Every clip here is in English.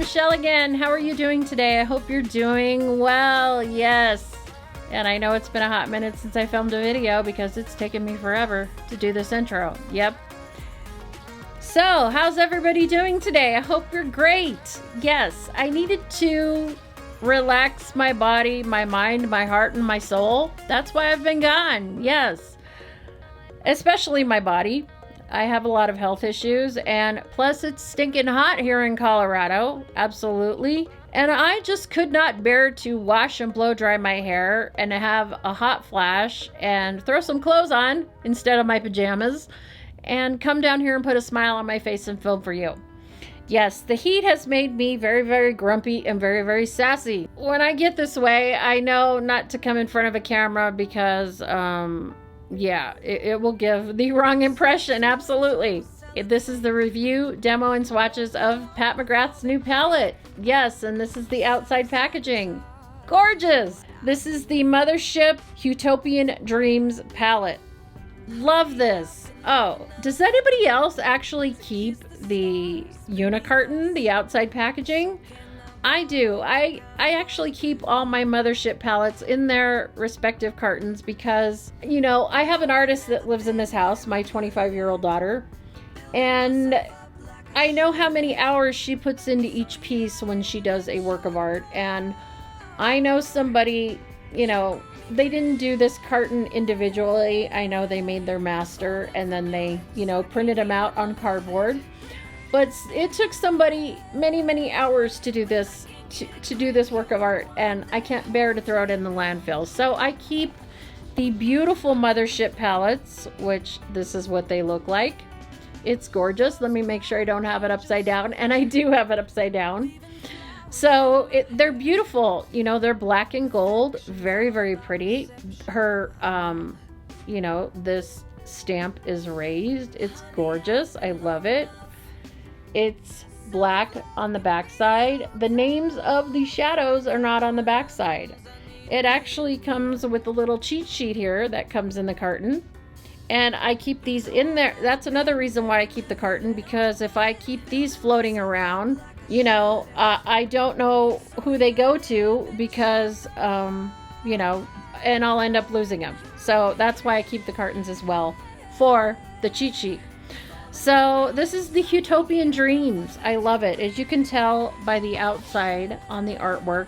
Michelle again. How are you doing today? I hope you're doing well. Yes. And I know it's been a hot minute since I filmed a video because it's taken me forever to do this intro. Yep. So, how's everybody doing today? I hope you're great. Yes, I needed to relax my body, my mind, my heart, and my soul. That's why I've been gone. Yes. Especially my body. I have a lot of health issues, and plus it's stinking hot here in Colorado. Absolutely. And I just could not bear to wash and blow dry my hair and have a hot flash and throw some clothes on instead of my pajamas and come down here and put a smile on my face and film for you. Yes, the heat has made me very, very grumpy and very, very sassy. When I get this way, I know not to come in front of a camera because, yeah, it will give the wrong impression. Absolutely. This is the review, demo, and swatches of Pat McGrath's new palette. Yes, and this is the outside packaging. Gorgeous. This is the Mothership Huetopian Dreams palette. Love this. Oh, does anybody else actually keep the unicarton, the outside packaging? I do. I actually keep all my Mothership palettes in their respective cartons because, you know, I have an artist that lives in this house, my 25-year-old daughter, and I know how many hours she puts into each piece when she does a work of art. And I know somebody, you know, they didn't do this carton individually. I know they made their master and then they, you know, printed them out on cardboard. But it took somebody many, many hours to do this, to do this work of art, and I can't bear to throw it in the landfill. So I keep the beautiful Mothership palettes, which this is what they look like. It's gorgeous. Let me make sure I don't have it upside down, and I do have it upside down. So they're beautiful. You know, they're black and gold, very, very pretty. Her, you know, this stamp is raised. It's gorgeous. I love it. It's black on the backside. The names of the shadows are not on the backside. It actually comes with a little cheat sheet here that comes in the carton. And I keep these in there. That's another reason why I keep the carton, because if I keep these floating around, you know, I don't know who they go to because, you know, and I'll end up losing them. So that's why I keep the cartons as well for the cheat sheet. So this is the Huetopian Dreams. I love it. As you can tell by the outside on the artwork,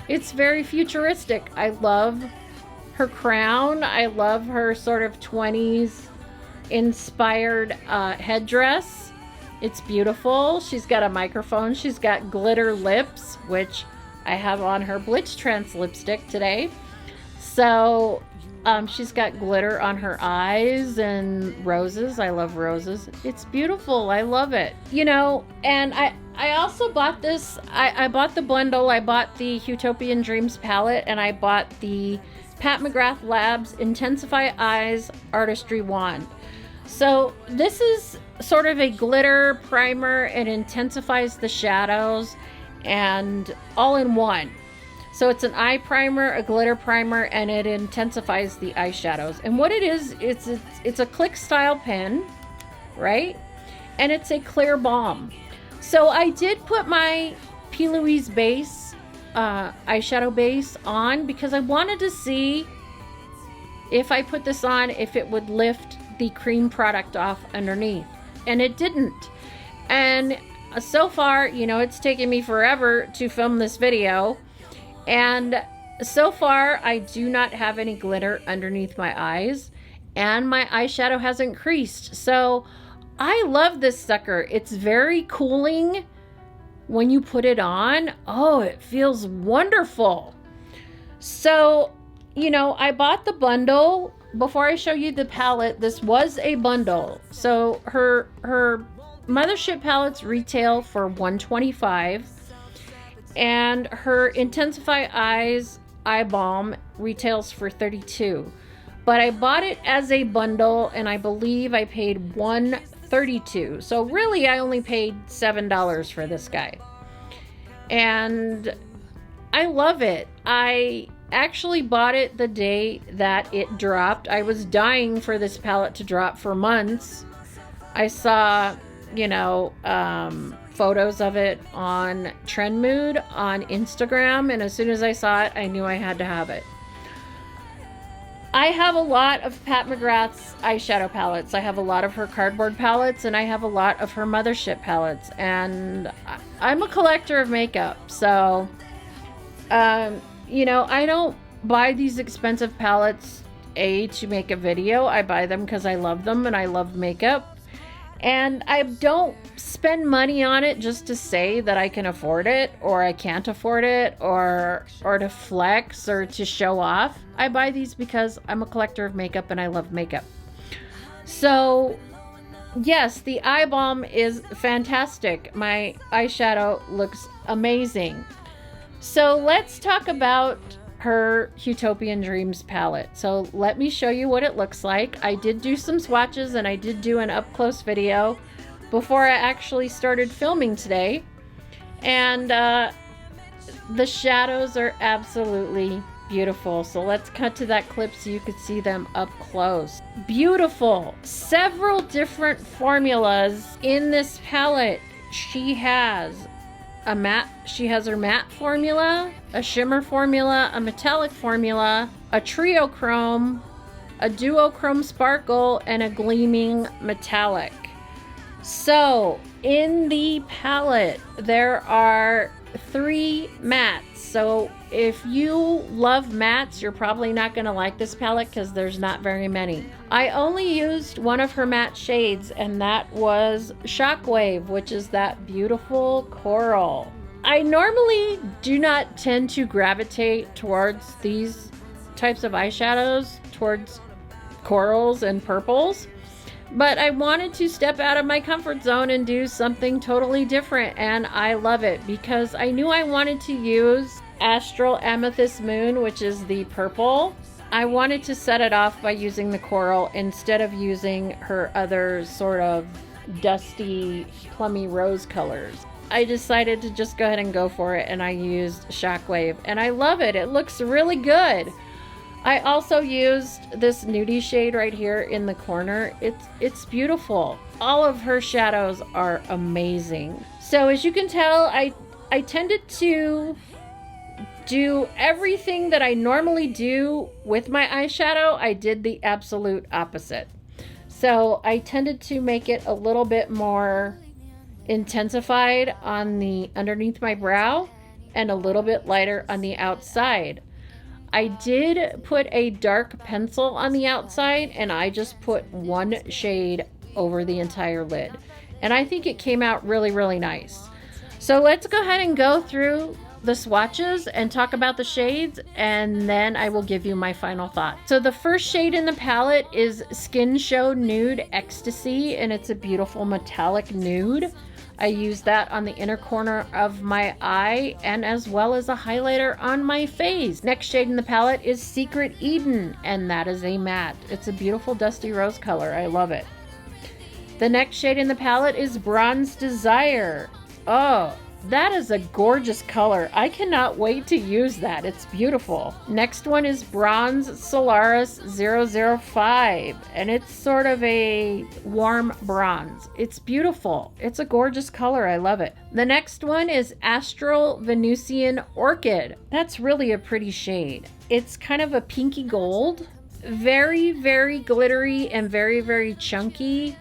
it's very futuristic. I love her crown. I love her sort of 20s inspired headdress. It's beautiful. She's got a microphone. She's got glitter lips, which I have on her Blitz Trance lipstick today. So she's got glitter on her eyes and roses. I love roses. It's beautiful. I love it. You know, and I also bought this. I bought the bundle. I bought the Huetopian Dreams palette, and I bought the Pat McGrath Labs IntensifEYES Artistry Wand. So this is sort of a glitter primer. It intensifies the shadows and all in one. So it's an eye primer, a glitter primer, and it intensifies the eyeshadows. And what it is, it's a click style pen, right? And it's a clear balm. So I did put my P. Louise base, eyeshadow base on because I wanted to see if I put this on, if it would lift the cream product off underneath. And it didn't. And so far, you know, it's taken me forever to film this video. And so far, I do not have any glitter underneath my eyes, and my eyeshadow hasn't creased. So I love this sucker. It's very cooling when you put it on. Oh, it feels wonderful. So, you know, I bought the bundle. Before I show you the palette, this was a bundle. So her Mothership palettes retail for $125. And her IntensifEYES Eye Balm retails for $32. But I bought it as a bundle, and I believe I paid $132. So really, I only paid $7 for this guy. And I love it. I actually bought it the day that it dropped. I was dying for this palette to drop for months. I saw, you know, photos of it on Trend Mood on Instagram, and as soon as I saw it, I knew I had to have it. I have a lot of Pat McGrath's eyeshadow palettes. I have a lot of her cardboard palettes, and I have a lot of her Mothership palettes, and I'm a collector of makeup, so you know, I don't buy these expensive palettes to make a video. I buy them because I love them and I love makeup, and I don't spend money on it just to say that I can afford it or I can't afford it or to flex or to show off. I buy these because I'm a collector of makeup and I love makeup. So yes, the eye balm is fantastic. My eyeshadow looks amazing. So let's talk about her Huetopian Dreams palette. So let me show you what it looks like. I did do some swatches and I did do an up close video before I actually started filming today. And the shadows are absolutely beautiful. So let's cut to that clip so you could see them up close. Beautiful. Several different formulas in this palette. She has her matte formula, a shimmer formula, a metallic formula, a TRIOCHROME, a Duochrome sparkle, and a gleaming metallic. So in the palette there are 3 mattes. So if you love mattes, you're probably not going to like this palette because there's not very many. I only used one of her matte shades, and that was Shockwave, which is that beautiful coral. I normally do not tend to gravitate towards these types of eyeshadows, towards corals and purples, but I wanted to step out of my comfort zone and do something totally different, and I love it because I knew I wanted to use Astral Amethyst Moon, which is the purple. I wanted to set it off by using the coral instead of using her other sort of dusty, plummy rose colors. I decided to just go ahead and go for it, and I used Shockwave, and I love it. It looks really good. I also used this nudie shade right here in the corner. It's beautiful. All of her shadows are amazing. So as you can tell, I tended to do everything that I normally do with my eyeshadow. I did the absolute opposite. So I tended to make it a little bit more intensified on the underneath my brow and a little bit lighter on the outside. I did put a dark pencil on the outside, and I just put one shade over the entire lid, and I think it came out really, really nice. So let's go ahead and go through the swatches and talk about the shades, and then I will give you my final thoughts. So the first shade in the palette is Skin Show Nude Ecstasy, and it's a beautiful metallic nude. I used that on the inner corner of my eye and as well as a highlighter on my face. Next shade in the palette is Secret Eden, and that is a matte. It's a beautiful dusty rose color. I love it. The next shade in the palette is Bronze Desire. Oh, that is a gorgeous color. I cannot wait to use that. It's beautiful. Next one is Bronze Solaris 005, and it's sort of a warm bronze. It's beautiful. It's a gorgeous color. I love it. The next one is Astral Venusian Orchid. That's really a pretty shade. It's kind of a pinky gold. Very, very glittery and very, very chunky.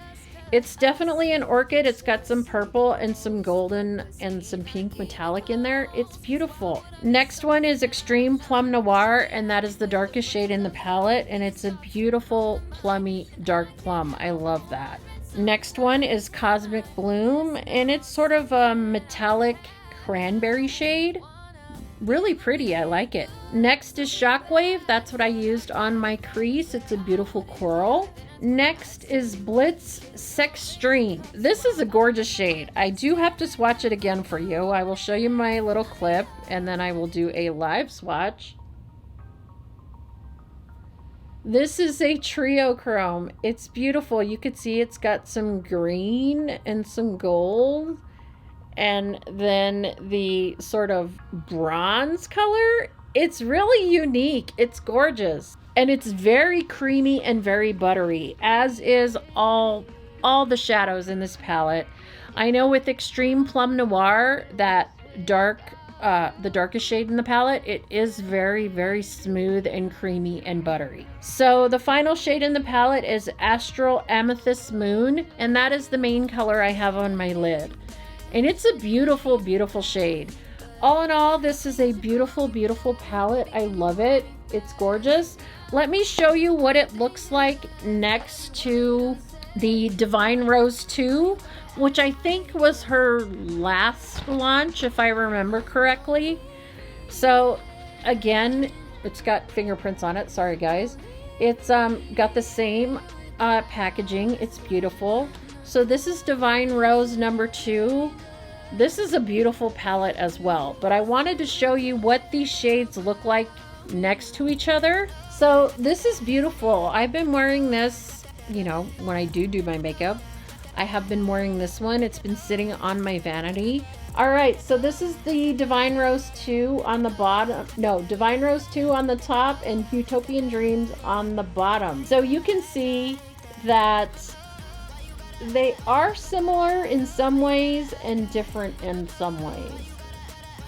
It's definitely an orchid. It's got some purple and some golden and some pink metallic in there. It's beautiful. Next one is Extreme Plum Noir, and that is the darkest shade in the palette, and it's a beautiful plummy dark plum. I love that. Next one is Cosmic Bloom, and it's sort of a metallic cranberry shade. Really pretty. I like it. Next is Shockwave. That's what I used on my crease. It's a beautiful coral. Next is Blitz Sextreme. This is a gorgeous shade. I do have to swatch it again for you. I will show you my little clip, and then I will do a live swatch. This is a TRIOCHROME. It's beautiful. You could see it's got some green and some gold, and then the sort of bronze color. It's really unique. It's gorgeous. And it's very creamy and very buttery, as is all the shadows in this palette. I know with Extreme Plum Noir, that dark, the darkest shade in the palette, it is very, very smooth and creamy and buttery. So the final shade in the palette is Astral Amethyst Moon, and that is the main color I have on my lid. And it's a beautiful, beautiful shade. All in all, this is a beautiful, beautiful palette. I love it. It's gorgeous. Let me show you what it looks like next to the Divine Rose 2, which I think was her last launch, if I remember correctly. So again, it's got fingerprints on it. Sorry guys. It's got the same packaging. It's beautiful. So this is Divine Rose number 2. This is a beautiful palette as well, but I wanted to show you what these shades look like next to each other. So this is beautiful. I've been wearing this, you know, when I do my makeup. I have been wearing this one. It's been sitting on my vanity. All right, so this is the Divine Rose 2 on the bottom. No, Divine Rose 2 on the top and Huetopian Dreams on the bottom. So you can see that they are similar in some ways and different in some ways.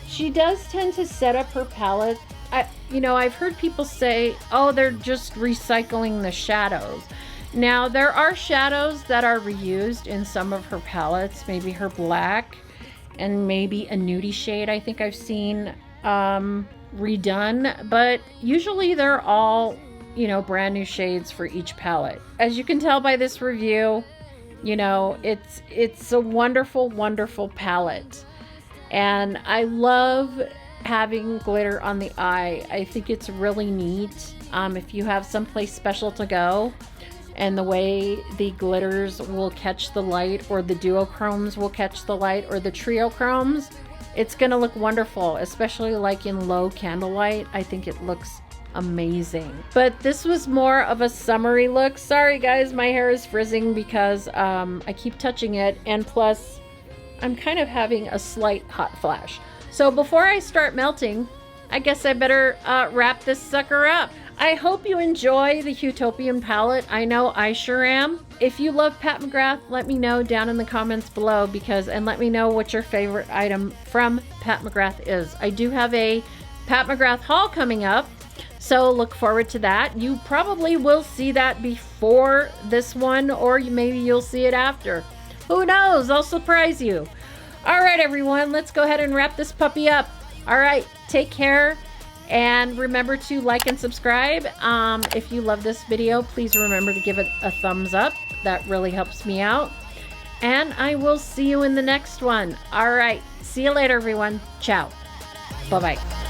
She does tend to set up her palette. I've heard people say, oh, they're just recycling the shadows. Now, there are shadows that are reused in some of her palettes, maybe her black and maybe a nudie shade I think I've seen redone, but usually they're all, you know, brand new shades for each palette. As you can tell by this review, you know, it's a wonderful, wonderful palette. And I love having glitter on the eye. I think it's really neat. If you have someplace special to go and the way the glitters will catch the light, or the Duochromes will catch the light, or the TRIOCHROMes, it's gonna look wonderful, especially like in low candlelight. I think it looks amazing. But this was more of a summery look. Sorry guys, my hair is frizzing because I keep touching it, and plus I'm kind of having a slight hot flash. So before I start melting, I guess I better wrap this sucker up. I hope you enjoy the Huetopian palette. I know I sure am. If you love Pat McGrath, let me know down in the comments below, and let me know what your favorite item from Pat McGrath is. I do have a Pat McGrath haul coming up, so look forward to that. You probably will see that before this one, or maybe you'll see it after. Who knows? I'll surprise you. All right, everyone, let's go ahead and wrap this puppy up. All right, take care, and remember to like and subscribe. If you love this video, please remember to give it a thumbs up. That really helps me out. And I will see you in the next one. All right, see you later, everyone. Ciao. Bye-bye.